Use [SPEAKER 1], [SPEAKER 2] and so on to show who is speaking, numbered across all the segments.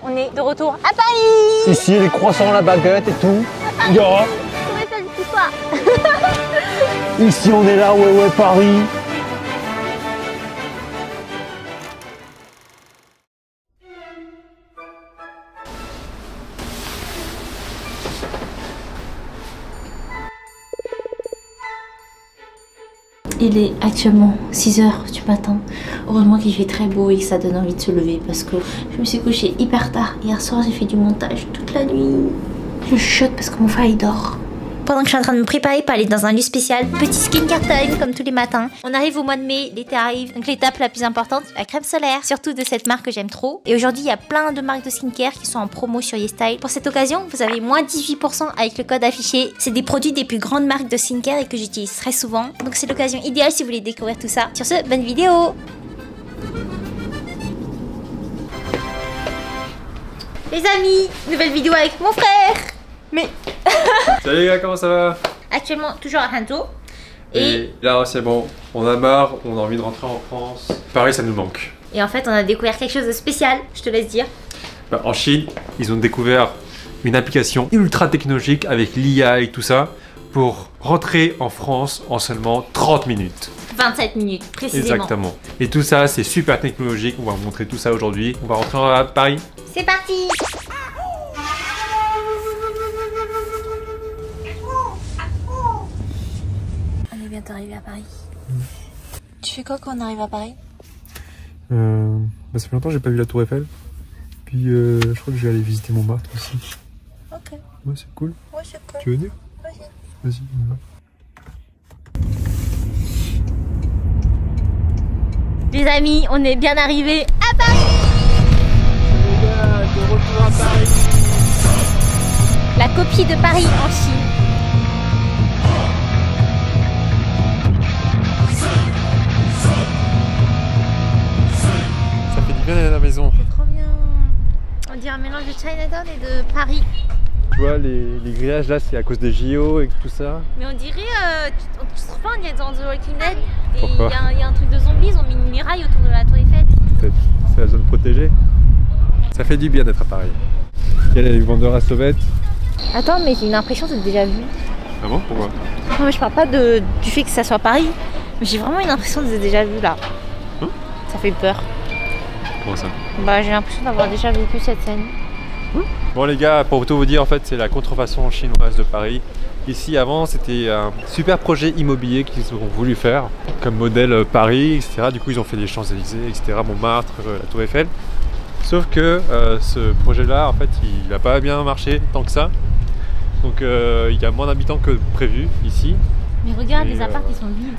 [SPEAKER 1] On est de retour à Paris.
[SPEAKER 2] Ici, les croissants, la baguette et tout. Yeah.
[SPEAKER 1] Comment ça le petit soir?
[SPEAKER 2] Ici, on est là, ouais, Paris.
[SPEAKER 3] Il est actuellement 6 h du matin. Heureusement qu'il fait très beau et que ça donne envie de se lever parce que je me suis couchée hyper tard. Hier soir, j'ai fait du montage toute la nuit. Je chuchote parce que mon frère il dort. Pendant que je suis en train de me préparer pour aller dans un lieu spécial, petit skincare time comme tous les matins. On arrive au mois de mai, l'été arrive, donc l'étape la plus importante, la crème solaire, surtout de cette marque que j'aime trop. Et aujourd'hui, il y a plein de marques de skincare qui sont en promo sur YesStyle. Pour cette occasion, vous avez moins 18% avec le code affiché. C'est des produits des plus grandes marques de skincare et que j'utilise très souvent. Donc c'est l'occasion idéale si vous voulez découvrir tout ça. Sur ce, bonne vidéo! Les amis, nouvelle vidéo avec mon frère. Mais
[SPEAKER 4] salut les gars, comment ça va?
[SPEAKER 3] actuellement toujours à Hangzhou.
[SPEAKER 4] Et là c'est bon, on a marre, on a envie de rentrer en France. Paris ça nous manque.
[SPEAKER 3] Et en fait on a découvert quelque chose de spécial, je te laisse dire.
[SPEAKER 4] En Chine, ils ont découvert une application ultra technologique avec l'IA et tout ça pour rentrer en France en seulement 30 minutes.
[SPEAKER 3] 27 minutes précisément.
[SPEAKER 4] Exactement. Et tout ça c'est super technologique, on va vous montrer tout ça aujourd'hui. On va rentrer à Paris.
[SPEAKER 3] C'est parti! On est bientôt arrivé à Paris. Tu fais quoi quand on arrive à Paris?
[SPEAKER 2] Ça fait longtemps que j'ai pas vu la Tour Eiffel. Puis je crois que je vais aller visiter Montmartre aussi.
[SPEAKER 3] Ok.
[SPEAKER 2] Ouais, c'est cool.
[SPEAKER 3] Ouais, c'est cool.
[SPEAKER 2] Tu veux venir?
[SPEAKER 3] Vas-y.
[SPEAKER 2] Vas-y, on y va.
[SPEAKER 1] Les amis, on est bien arrivé à Paris.
[SPEAKER 2] Les gars, de retour à Paris.
[SPEAKER 1] La copie de Paris en Chine.
[SPEAKER 4] Ça fait du bien d'aller à la maison.
[SPEAKER 1] C'est trop bien. On dirait un mélange de Chinatown et de Paris.
[SPEAKER 4] Tu vois les grillages là c'est à cause des JO et tout ça.
[SPEAKER 1] Mais on dirait, tu te trouves pas, on est dans The Walking Dead. Et
[SPEAKER 4] Pourquoi?
[SPEAKER 1] il y a un truc de zombies, ils ont mis une muraille autour de la tour Eiffel.
[SPEAKER 4] Peut-être, c'est la zone protégée. Ça fait du bien d'être à Paris. Il y a les vendeurs à sauvettes.
[SPEAKER 1] Attends, mais j'ai une impression d'être déjà vu.
[SPEAKER 4] Ah bon? Pourquoi?
[SPEAKER 1] Non, mais je parle pas du fait que ça soit Paris, mais j'ai vraiment une impression d'être déjà vu là.
[SPEAKER 4] Hein?
[SPEAKER 1] Ça fait peur.
[SPEAKER 4] Comment ça?
[SPEAKER 1] Bah, j'ai l'impression d'avoir déjà vécu cette scène.
[SPEAKER 4] Bon les gars, pour tout vous dire, en fait c'est la contrefaçon chinoise de Paris. Ici avant c'était un super projet immobilier qu'ils ont voulu faire comme modèle Paris, etc. Du coup ils ont fait les Champs-Élysées, etc. Montmartre, la Tour Eiffel. Sauf que ce projet là en fait il n'a pas bien marché tant que ça. Donc il y a moins d'habitants que prévu ici.
[SPEAKER 1] Mais regarde,
[SPEAKER 4] Et,
[SPEAKER 1] les apparts ils sont vides.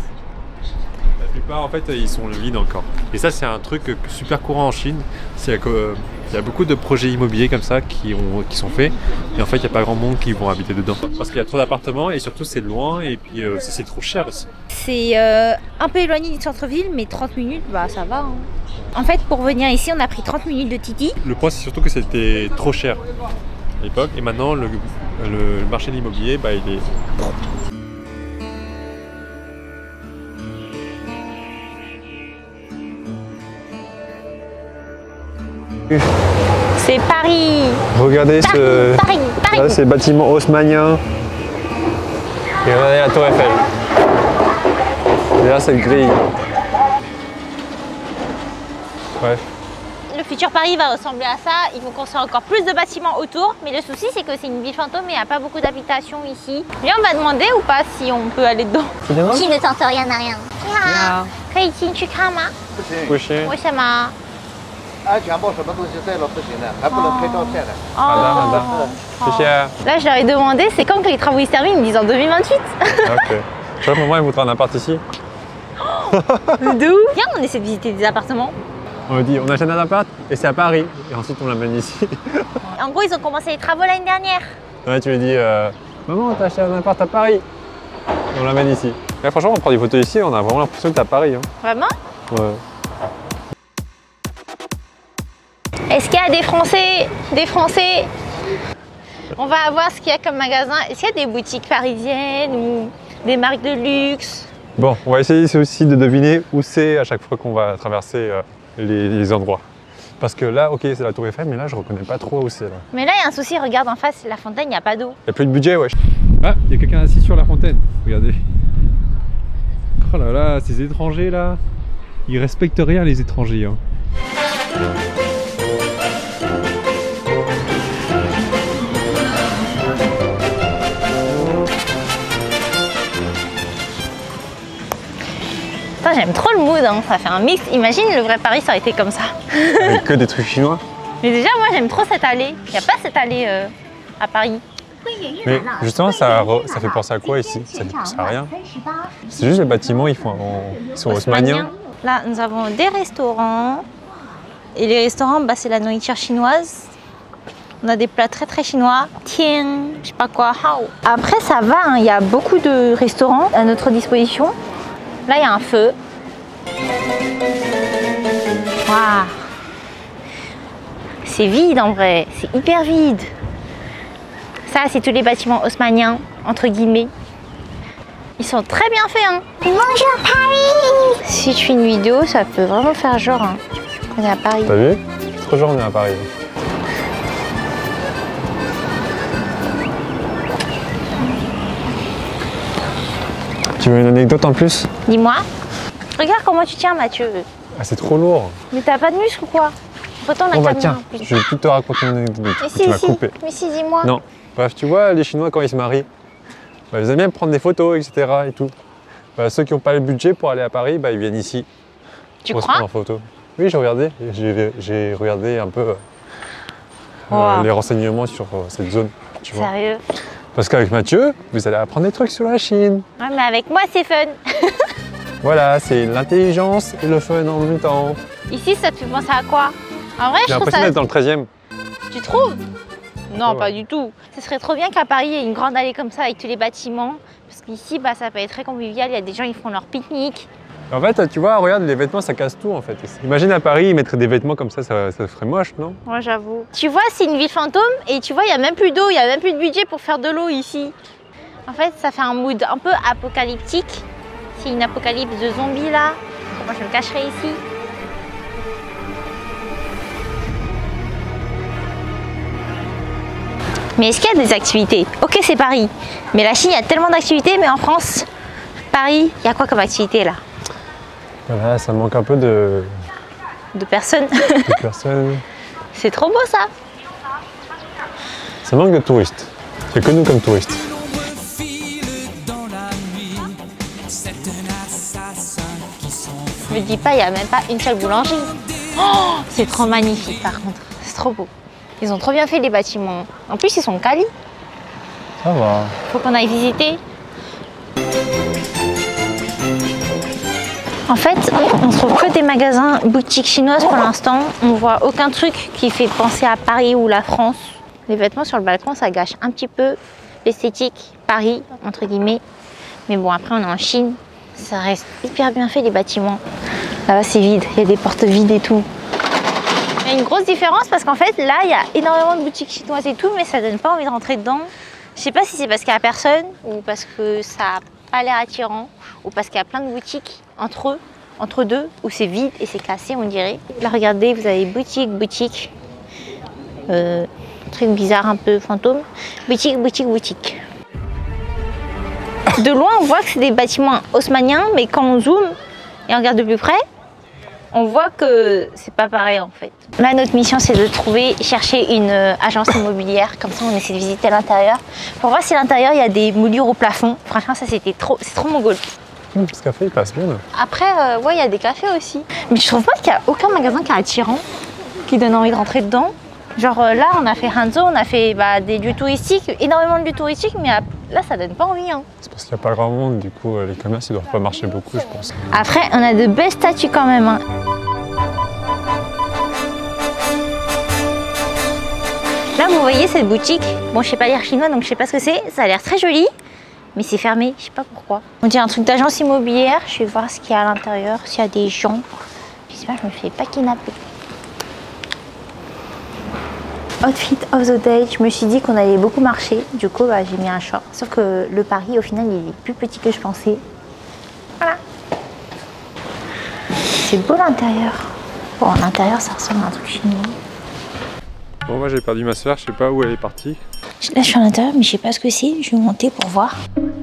[SPEAKER 4] La plupart en fait ils sont vides encore. Et ça c'est un truc super courant en Chine. C'est que il y a beaucoup de projets immobiliers comme ça qui sont faits et en fait il n'y a pas grand monde qui vont habiter dedans. Parce qu'il y a trop d'appartements et surtout c'est loin et puis c'est trop cher aussi.
[SPEAKER 1] C'est un peu éloigné du centre-ville, mais 30 minutes, bah ça va. Hein. En fait, pour venir ici, on a pris 30 minutes de Titi.
[SPEAKER 4] Le point c'est surtout que c'était trop cher à l'époque et maintenant le marché de l'immobilier bah, il est...
[SPEAKER 1] C'est Paris.
[SPEAKER 2] Regardez
[SPEAKER 1] Paris.
[SPEAKER 2] là, ces bâtiments haussmanniens. Et regardez la Tour Eiffel. Et là, cette grille. Bref.
[SPEAKER 1] Le futur Paris va ressembler à ça. Ils vont construire encore plus de bâtiments autour. Mais le souci, c'est que c'est une ville fantôme et il n'y a pas beaucoup d'habitations ici. Viens, on va demander ou pas si on peut aller dedans. Qui ne tente rien à rien.可以进去看吗？
[SPEAKER 2] 不行。
[SPEAKER 1] 为什么？
[SPEAKER 5] 安全帽什么东西带了不行的，还不能拍照片的。
[SPEAKER 2] 好的，好的，谢谢。
[SPEAKER 1] Là, je leur ai demandé, c'est quand que les travaux ils se terminent? Ils me disent en 2028.
[SPEAKER 2] Ok. Je crois que maman, elle voudra un appart ici.
[SPEAKER 1] D'où? Viens, on essaie de visiter des appartements.
[SPEAKER 2] On lui dit, on achète un appart et c'est à Paris. Et ensuite, on l'amène ici.
[SPEAKER 1] En gros, ils ont commencé les travaux l'année dernière.
[SPEAKER 2] Ouais, tu lui dis, maman, t'as acheté un appart à Paris. Et on l'amène ici. Et franchement, on prend des photos ici, on a vraiment l'impression que t'es à Paris. Hein.
[SPEAKER 1] Vraiment?
[SPEAKER 2] Ouais.
[SPEAKER 1] Est-ce qu'il y a des Français? Des Français? On va voir ce qu'il y a comme magasin. Est-ce qu'il y a des boutiques parisiennes ou des marques de luxe?
[SPEAKER 2] Bon, on va essayer aussi de deviner où c'est à chaque fois qu'on va traverser les endroits. Parce que là, ok, c'est la Tour Eiffel, mais là, je reconnais pas trop où c'est là.
[SPEAKER 1] Mais là, il y a un souci, regarde en face, la fontaine, il n'y a pas d'eau.
[SPEAKER 2] Il n'y a plus de budget, wesh.
[SPEAKER 4] Ah, il y a quelqu'un assis sur la fontaine. Regardez. Oh là là, ces étrangers là. Ils respectent rien les étrangers. Hein.
[SPEAKER 1] J'aime trop le mood, hein. Ça fait un mix. Imagine le vrai Paris, ça aurait été comme ça.
[SPEAKER 2] Avec que des trucs chinois.
[SPEAKER 1] Mais déjà, moi j'aime trop cette allée. Il n'y a pas cette allée à Paris.
[SPEAKER 2] Mais justement, ça fait penser à quoi ici? Ça fait penser à rien. C'est juste les bâtiments, ils sont haussmanniens.
[SPEAKER 1] Là, nous avons des restaurants. Et les restaurants, bah, c'est la nourriture chinoise. On a des plats très très chinois. Tiens, je sais pas quoi, hao. Après, ça va, hein. Il y a beaucoup de restaurants à notre disposition. Là, il y a un feu. Waouh! C'est vide en vrai, c'est hyper vide. Ça, c'est tous les bâtiments haussmanniens, entre guillemets. Ils sont très bien faits, hein. Bonjour Paris! Si je fais une vidéo, ça peut vraiment faire genre hein, qu'on est à Paris.
[SPEAKER 2] T'as vu? Trop genre on est à Paris. Tu veux une anecdote en plus?
[SPEAKER 1] Dis-moi. Regarde comment tu tiens, Mathieu.
[SPEAKER 2] Ah, c'est trop lourd.
[SPEAKER 1] Mais t'as pas de muscle ou quoi? Retourne la
[SPEAKER 2] Bon bah
[SPEAKER 1] caméra.
[SPEAKER 2] tiens, je vais plus te raconter une anecdote.
[SPEAKER 1] Mais
[SPEAKER 2] Tu m'as coupé.
[SPEAKER 1] Mais si, dis-moi.
[SPEAKER 2] Non. Bref, tu vois, les Chinois, quand ils se marient, bah, ils aiment bien prendre des photos, etc. et tout. Bah, ceux qui n'ont pas le budget pour aller à Paris, bah, ils viennent ici.
[SPEAKER 1] Tu
[SPEAKER 2] pour se
[SPEAKER 1] crois?
[SPEAKER 2] prendre en photo. Oui, j'ai regardé. J'ai regardé un peu
[SPEAKER 1] Wow.
[SPEAKER 2] les renseignements sur cette zone. Tu vois.
[SPEAKER 1] Sérieux?
[SPEAKER 2] Parce qu'avec Mathieu, vous allez apprendre des trucs sur la Chine.
[SPEAKER 1] Ouais, mais avec moi, c'est fun.
[SPEAKER 2] Voilà, c'est l'intelligence et le fun en même temps.
[SPEAKER 1] Ici, ça te fait penser à quoi? En vrai,
[SPEAKER 2] J'ai
[SPEAKER 1] je trouve
[SPEAKER 2] l'impression
[SPEAKER 1] ça...
[SPEAKER 2] d'être dans le 13e.
[SPEAKER 1] Tu trouves? Non,
[SPEAKER 2] Ouais.
[SPEAKER 1] pas du tout. Ce serait trop bien qu'à Paris, il y ait une grande allée comme ça avec tous les bâtiments. Parce qu'ici, bah, ça peut être très convivial. Il y a des gens, ils font leur pique-nique.
[SPEAKER 2] En fait, tu vois, regarde, les vêtements, ça casse tout en fait. Imagine à Paris, ils mettraient des vêtements comme ça ferait moche, non?
[SPEAKER 1] Moi, j'avoue. Tu vois, c'est une ville fantôme et tu vois, il n'y a même plus d'eau, il n'y a même plus de budget pour faire de l'eau ici. En fait, ça fait un mood un peu apocalyptique. C'est une apocalypse de zombies là. Moi, je me cacherai ici. Mais est-ce qu'il y a des activités? Ok, c'est Paris. Mais la Chine, il y a tellement d'activités, mais en France, Paris, il y a quoi comme activité là?
[SPEAKER 2] Voilà, ça manque un peu de
[SPEAKER 1] Personnes.
[SPEAKER 2] personnes.
[SPEAKER 1] C'est trop beau ça.
[SPEAKER 2] Ça manque de touristes. C'est que nous comme touristes.
[SPEAKER 1] Me dis pas, il n'y a même pas une seule boulangerie. Oh, c'est trop magnifique par contre. C'est trop beau. Ils ont trop bien fait les bâtiments. En plus, ils sont quali.
[SPEAKER 2] Ça va.
[SPEAKER 1] Faut qu'on aille visiter. En fait, on se trouve que des magasins boutiques chinoises pour l'instant. On voit aucun truc qui fait penser à Paris ou la France. Les vêtements sur le balcon, ça gâche un petit peu l'esthétique Paris, entre guillemets. Mais bon, après, on est en Chine. Ça reste hyper bien fait, les bâtiments. Là-bas, c'est vide. Il y a des portes vides et tout. Il y a une grosse différence parce qu'en fait, là, il y a énormément de boutiques chinoises et tout, mais ça donne pas envie de rentrer dedans. Je sais pas si c'est parce qu'il y a personne ou parce que ça a pas l'air attirant ou parce qu'il y a plein de boutiques entre deux, où c'est vide et c'est cassé, on dirait. Là, regardez, vous avez boutique. Truc bizarre, un peu fantôme. Boutique. De loin, on voit que c'est des bâtiments haussmanniens, mais quand on zoome et on regarde de plus près, on voit que c'est pas pareil en fait. Là, notre mission, c'est de chercher une agence immobilière. Comme ça, on essaie de visiter l'intérieur pour voir si à l'intérieur, il y a des moulures au plafond. Franchement, ça, c'est trop mongol.
[SPEAKER 2] Ce café, il passe bien là.
[SPEAKER 1] Après, ouais, il y a des cafés aussi. Mais je trouve pas qu'il y a aucun magasin qui est attirant, qui donne envie de rentrer dedans. Genre là, on a fait Hangzhou, on a fait des lieux touristiques, énormément de lieux touristiques, mais là, ça donne pas envie. Hein.
[SPEAKER 2] C'est parce qu'il n'y a pas grand monde, du coup, les commerces, ils doivent pas marcher beaucoup, je pense.
[SPEAKER 1] Après, on a de belles statues quand même. Hein. Là, vous voyez cette boutique. Bon, je sais pas lire chinois, donc je sais pas ce que c'est. Ça a l'air très joli, mais c'est fermé, je sais pas pourquoi. On dirait un truc d'agence immobilière. Je vais voir ce qu'il y a à l'intérieur, s'il y a des gens. J'espère que je me fais pas kidnapper. Outfit of the day, je me suis dit qu'on allait beaucoup marcher, du coup j'ai mis un short. Sauf que le Paris au final il est plus petit que je pensais. Voilà. C'est beau l'intérieur.
[SPEAKER 3] Bon, à l'intérieur, ça ressemble à un truc chinois.
[SPEAKER 4] Bon, moi j'ai perdu ma soeur, je sais pas où elle est partie.
[SPEAKER 3] Là, je suis à l'intérieur, mais je sais pas ce que c'est. Je vais monter pour voir.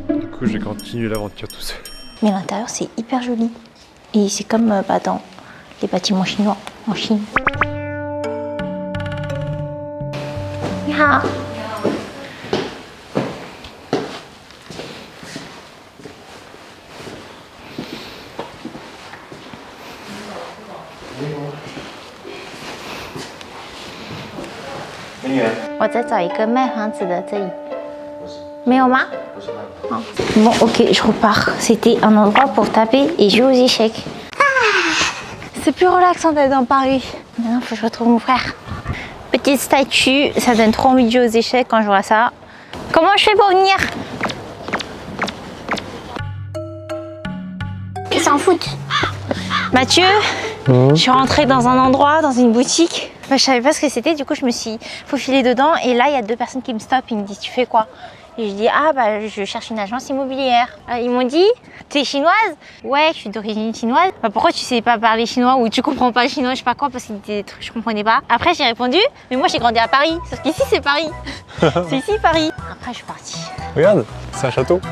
[SPEAKER 4] Du coup, j'ai continué l'aventure tout seul.
[SPEAKER 3] Mais l'intérieur, c'est hyper joli. Et c'est comme dans les bâtiments chinois en Chine. Ya. Bon, ok, je repars. C'était un endroit pour taper et jouer aux échecs. C'est plus relaxant d'être dans Paris. Maintenant, faut que je retrouve mon frère. Petite statue, ça donne trop envie de jouer aux échecs quand je vois ça. Comment je fais pour venir? Ils s'en foutent. Mathieu, je suis rentrée dans un endroit, dans une boutique. Je savais pas ce que c'était, du coup je me suis faufilée dedans et là il y a deux personnes qui me stoppent, ils me disent tu fais quoi? Et je dis ah bah je cherche une agence immobilière. Ils m'ont dit tu es chinoise? Ouais, je suis d'origine chinoise. Bah, pourquoi tu sais pas parler chinois ou tu comprends pas le chinois, je sais pas quoi, parce qu'il y a des trucs que je comprenais pas. Après j'ai répondu mais moi j'ai grandi à Paris, sauf qu'ici c'est Paris. C'est ici Paris. Après je suis partie.
[SPEAKER 2] Regarde, c'est un château.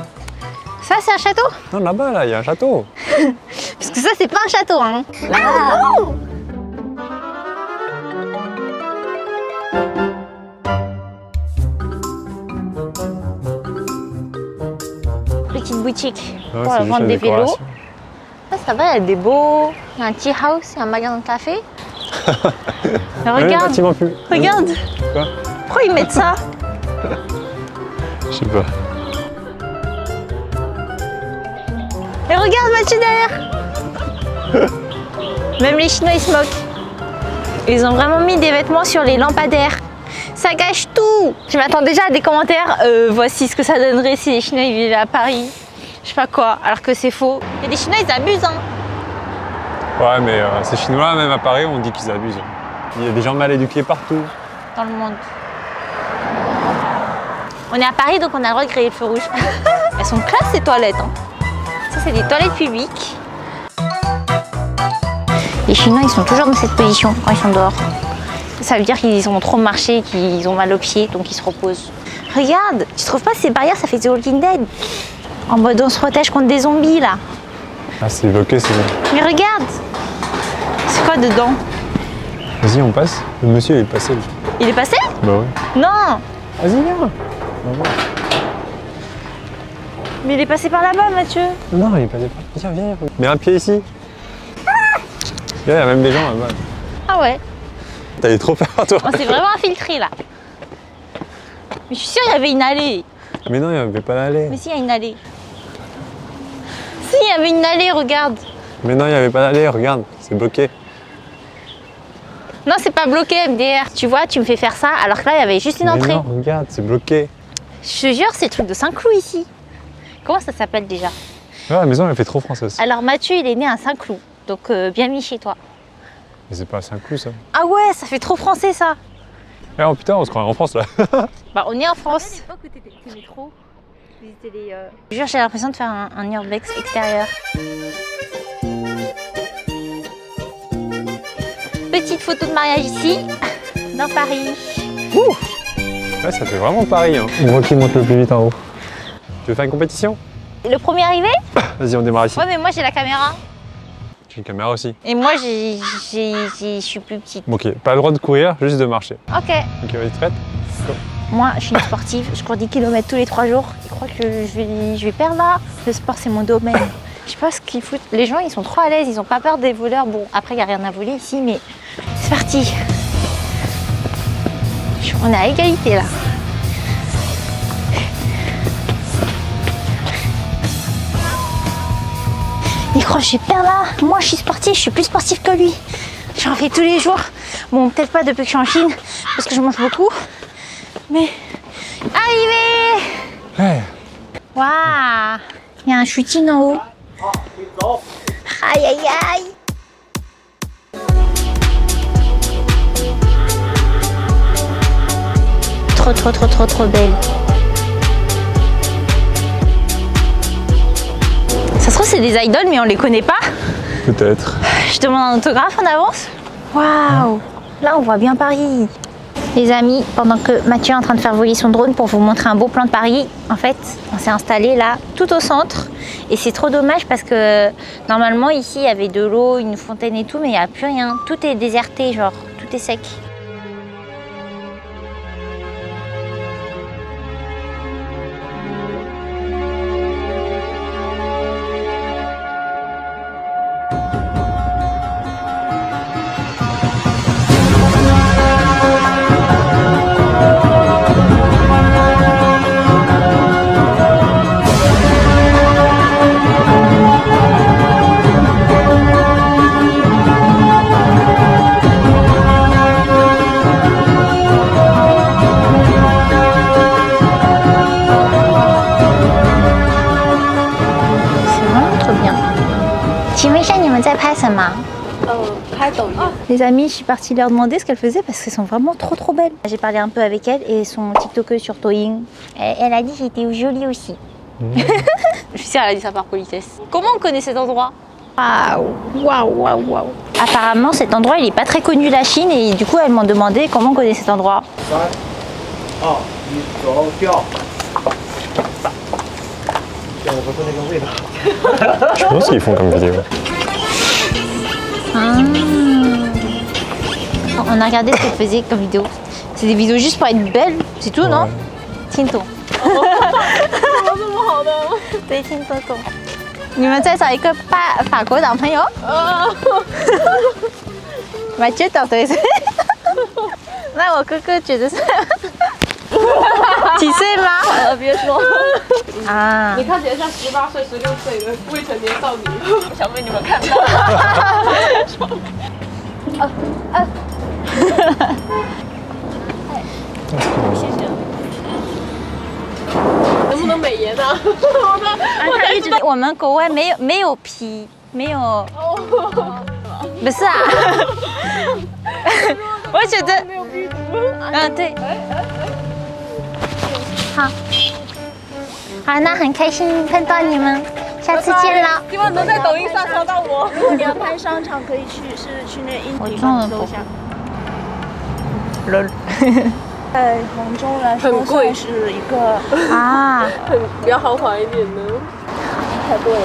[SPEAKER 3] Ça c'est un château?
[SPEAKER 2] Non, là-bas, là, il y a un château.
[SPEAKER 3] Parce que ça c'est pas un château hein. Là. Petite boutique pour vendre des vélos. Ça va, il y a des beaux. Il y a un tea house, il y a un magasin de café. Regarde, regarde.
[SPEAKER 2] Quoi?
[SPEAKER 3] Pourquoi ils mettent ça?
[SPEAKER 2] Je sais pas.
[SPEAKER 3] Et regarde Mathieu derrière. Même les Chinois ils se moquent. Ils ont vraiment mis des vêtements sur les lampadaires. Ça gâche tout. Je m'attends déjà à des commentaires. Voici ce que ça donnerait si les Chinois ils vivaient à Paris. Je sais pas quoi, alors que c'est faux. Et les Chinois ils abusent hein.
[SPEAKER 2] Ouais mais ces Chinois même à Paris on dit qu'ils abusent. Il y a des gens mal éduqués partout.
[SPEAKER 3] Dans le monde. On est à Paris donc on a le droit de griller le feu rouge. Elles sont classe ces toilettes hein. Ça c'est des toilettes publiques. Les Chinois ils sont toujours dans cette position quand ils sont dehors. Ça veut dire qu'ils ont trop marché, qu'ils ont mal aux pieds, donc ils se reposent. Regarde, tu trouves pas ces barrières, ça fait The Walking Dead. En mode on se protège contre des zombies là.
[SPEAKER 2] Ah c'est bloqué, c'est bon.
[SPEAKER 3] Mais regarde, c'est quoi dedans?
[SPEAKER 2] Vas-y on passe. Le monsieur il est passé. Là.
[SPEAKER 3] Il est passé?
[SPEAKER 2] Bah ouais.
[SPEAKER 3] Non.
[SPEAKER 2] Vas-y viens.
[SPEAKER 3] Mais il est passé par là-bas Mathieu.
[SPEAKER 2] Non il est passé par là. Viens, viens. Mets un pied ici. Il y a même des gens là-bas.
[SPEAKER 3] Ah ouais.
[SPEAKER 2] T'avais trop peur toi.
[SPEAKER 3] On s'est vraiment infiltré là. Mais je suis sûre qu'il y avait une allée.
[SPEAKER 2] Mais non, il n'y avait pas d'allée.
[SPEAKER 3] Mais si, il y a une allée. Si, il y avait une allée, regarde.
[SPEAKER 2] Mais non, il n'y avait pas d'allée, regarde, c'est bloqué.
[SPEAKER 3] Non, c'est pas bloqué, MDR. Tu vois, tu me fais faire ça, alors que là, il y avait juste une entrée.
[SPEAKER 2] Non, regarde, c'est bloqué.
[SPEAKER 3] Je te jure, c'est le truc de Saint-Cloud ici. Comment ça s'appelle déjà?
[SPEAKER 2] Ouais, la maison, elle fait trop française.
[SPEAKER 3] Alors, Mathieu, il est né à Saint-Cloud. Donc, bien mis chez toi.
[SPEAKER 2] Mais c'est pas à Saint-Cloud, ça.
[SPEAKER 3] Ah ouais, ça fait trop français, ça.
[SPEAKER 2] Eh oh putain, on se croirait en France, là.
[SPEAKER 3] Bah, on est en France. À l'époque où t'aimais trop visiter les... Je jure, j'ai l'impression de faire un urbex extérieur. Petite photo de mariage ici, dans Paris.
[SPEAKER 2] Ouh. Ouais, ça fait vraiment Paris, hein. On voit qui monte le plus vite en haut. Tu veux faire une compétition?
[SPEAKER 3] Le premier arrivé?
[SPEAKER 2] Vas-y, on démarre ici.
[SPEAKER 3] Ouais, mais moi, j'ai la caméra.
[SPEAKER 2] J'ai une caméra aussi.
[SPEAKER 3] Et moi, je suis plus petite.
[SPEAKER 2] Bon, ok, pas le droit de courir, juste de marcher.
[SPEAKER 3] Ok.
[SPEAKER 2] Ok, vas-y, prête? Go.
[SPEAKER 3] Moi, je suis une sportive, je cours 10 km tous les 3 jours. Ils croient que je vais perdre là. Le sport, c'est mon domaine. Je sais pas ce qu'ils foutent. Les gens, ils sont trop à l'aise, ils ont pas peur des voleurs. Bon, après, il n'y a rien à voler ici, mais c'est parti. On est à égalité là. Il croit que je vais perdre là. Moi, je suis sportive, je suis plus sportive que lui. J'en fais tous les jours. Bon, peut-être pas depuis que je suis en Chine, parce que je mange beaucoup. Mais arrivé!
[SPEAKER 2] Ouais.
[SPEAKER 3] Waouh! Il y a un shooting en haut. Aïe aïe aïe! Trop belle. Ça se trouve c'est des idoles mais on les connaît pas.
[SPEAKER 2] Peut-être.
[SPEAKER 3] Je demande un autographe en avance.
[SPEAKER 1] Waouh! Là, on voit bien Paris. Les amis, pendant que Mathieu est en train de faire voler son drone pour vous montrer un beau plan de Paris, en fait, on s'est installé là, tout au centre. Et c'est trop dommage parce que normalement, ici, il y avait de l'eau, une fontaine et tout, mais il n'y a plus rien. Tout est déserté, genre, tout est sec. Les amis, je suis partie leur demander ce qu'elles faisaient parce qu'elles sont vraiment trop belles. J'ai parlé un peu avec elles et son TikTokeuse sur Douyin. Elle a dit que j'étais jolie aussi. Je suis sûre qu'elle a dit ça par politesse. Comment on connaît cet endroit? Waouh. Apparemment, cet endroit, il est pas très connu de la Chine et du coup, elles m'ont demandé comment on connaît cet endroit.
[SPEAKER 2] Je pense qu'ils font comme vidéo.
[SPEAKER 1] On a regardé ce qu'elle faisait comme vidéo. C'est des vidéos juste pour être belle, c'est tout, non? Tinto. 对，听得懂。你们在找一个法国男朋友？我觉得对。那我哥哥觉得是几岁吗？别说啊！
[SPEAKER 6] 你看起来像18岁、16岁的未成年少女，不想被你们看到。谢谢。能不能美颜呢？
[SPEAKER 1] 他一直我们国外没有皮，没有。不是啊。我觉得。
[SPEAKER 6] 没有鼻子。
[SPEAKER 1] 对。好。好，那很开心碰到你们，下次见了。
[SPEAKER 6] 希望能在抖音上找到我。
[SPEAKER 3] 如果你要拍商场，可以去那印尼楼下。在杭州来说，算是一个
[SPEAKER 6] 比较豪华一点的。
[SPEAKER 3] 太贵了。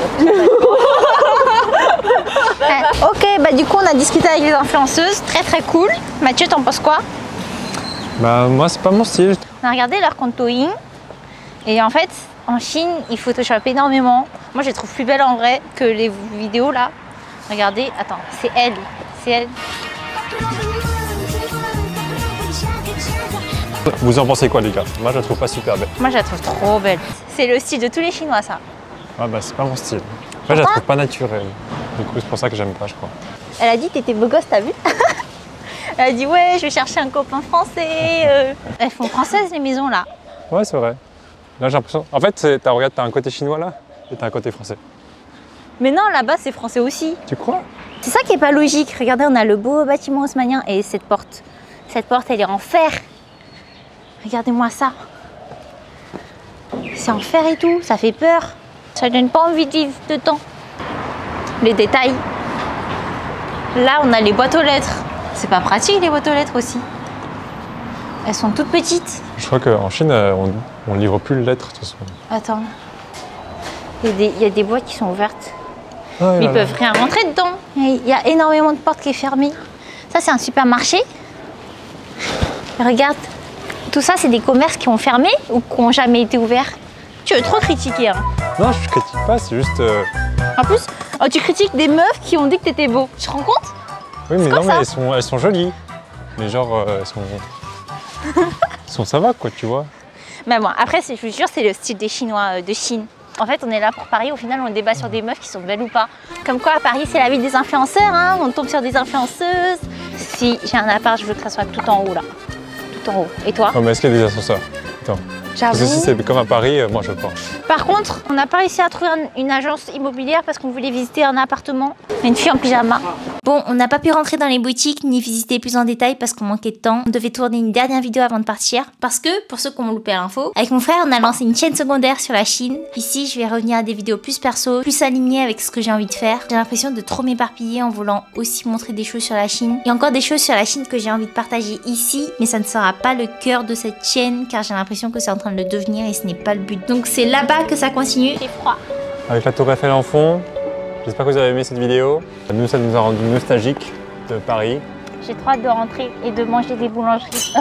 [SPEAKER 1] Ok, bah du coup on a discuté avec les influenceuses, très cool. Mathieu, t'en penses quoi?
[SPEAKER 2] Bah moi c'est pas mon style.
[SPEAKER 1] On a regardé leur compte Douyin et en fait en Chine ils photoshopent énormément. Moi je les trouve plus belles en vrai que les vidéos là. Regardez, attends, c'est elle.
[SPEAKER 2] Vous en pensez quoi les gars? Moi je la trouve pas super belle.
[SPEAKER 1] Moi je la trouve trop belle. C'est le style de tous les Chinois ça.
[SPEAKER 2] Ah bah c'est pas mon style. En fait je la trouve pas naturelle. Du coup c'est pour ça que j'aime pas je crois.
[SPEAKER 1] Elle a dit que t'étais beau gosse, t'as vu? Elle a dit ouais je vais chercher un copain français. Elles font françaises les maisons là.
[SPEAKER 2] Ouais c'est vrai. Là j'ai l'impression... En fait regarde t'as un côté chinois là et t'as un côté français.
[SPEAKER 1] Mais non là-bas c'est français aussi.
[SPEAKER 2] Tu crois?
[SPEAKER 1] C'est ça qui est pas logique. Regardez on a le beau bâtiment haussmannien et cette porte elle est en fer. Regardez-moi ça. C'est en fer et tout, ça fait peur. Ça donne pas envie de vivre dedans. Les détails. Là, on a les boîtes aux lettres. C'est pas pratique les boîtes aux lettres aussi. Elles sont toutes petites.
[SPEAKER 2] Je crois qu'en Chine, on livre plus de lettres de toute façon.
[SPEAKER 1] Attends. Il y a des boîtes qui sont ouvertes.
[SPEAKER 2] Ah,
[SPEAKER 1] mais ils peuvent rien rentrer dedans. Il y a énormément de portes qui sont fermées. Ça, c'est un supermarché. Regarde. Tout ça, c'est des commerces qui ont fermé ou qui n'ont jamais été ouverts. Tu veux trop critiquer, hein?
[SPEAKER 2] Non, je critique pas, c'est juste...
[SPEAKER 1] En plus, tu critiques des meufs qui ont dit que t'étais beau. Tu te rends compte?
[SPEAKER 2] Oui, mais non, mais elles sont jolies. Mais genre, elles sont ça va, quoi, tu vois.
[SPEAKER 1] Mais bon, après, je vous jure, c'est le style des Chinois de Chine. En fait, on est là pour Paris. Au final, on débat sur des meufs qui sont belles ou pas. Comme quoi, à Paris, c'est la vie des influenceurs, hein. On tombe sur des influenceuses. Si j'ai un appart, je veux que ça soit tout en haut, là. Tout en haut. Et toi?
[SPEAKER 2] Oh, mais est-ce qu'il y a des ascenseurs? Attends. Parce que si c'est comme à Paris, moi je veux pas.
[SPEAKER 1] Par contre, on n'a pas réussi à trouver une agence immobilière parce qu'on voulait visiter un appartement. Une fille en pyjama.
[SPEAKER 3] Bon, on n'a pas pu rentrer dans les boutiques ni visiter plus en détail parce qu'on manquait de temps. On devait tourner une dernière vidéo avant de partir. Parce que, pour ceux qui ont loupé l'info, avec mon frère, on a lancé une chaîne secondaire sur la Chine. Ici, je vais revenir à des vidéos plus perso, plus alignées avec ce que j'ai envie de faire. J'ai l'impression de trop m'éparpiller en voulant aussi montrer des choses sur la Chine. Il y a encore des choses sur la Chine que j'ai envie de partager ici, mais ça ne sera pas le cœur de cette chaîne car j'ai l'impression que c'est en train de le devenir et ce n'est pas le but. Donc c'est là-bas que ça continue.
[SPEAKER 1] C'est froid.
[SPEAKER 2] Avec la tour Eiffel en fond. J'espère que vous avez aimé cette vidéo. Nous, ça nous a rendu nostalgiques de Paris.
[SPEAKER 1] J'ai trop hâte de rentrer et de manger des boulangeries.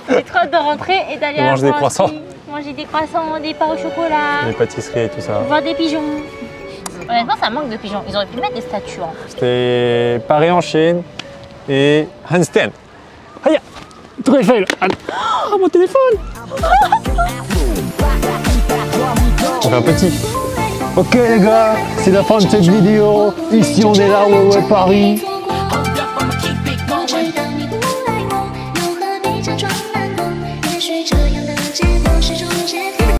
[SPEAKER 1] J'ai trop hâte de rentrer et d'aller à la
[SPEAKER 2] manger des croissants.
[SPEAKER 1] Manger des croissants, des pains au chocolat.
[SPEAKER 2] Des pâtisseries et tout ça.
[SPEAKER 1] Voir des pigeons. Honnêtement, ça manque de pigeons. Ils auraient pu mettre des statues. Hein.
[SPEAKER 2] C'était Paris en Chine et handstand. Aïe, tour Eiffel. Oh, mon téléphone. On fait un petit.
[SPEAKER 7] Ok les gars, c'est la fin de cette vidéo. Ici on est là, ouais Paris.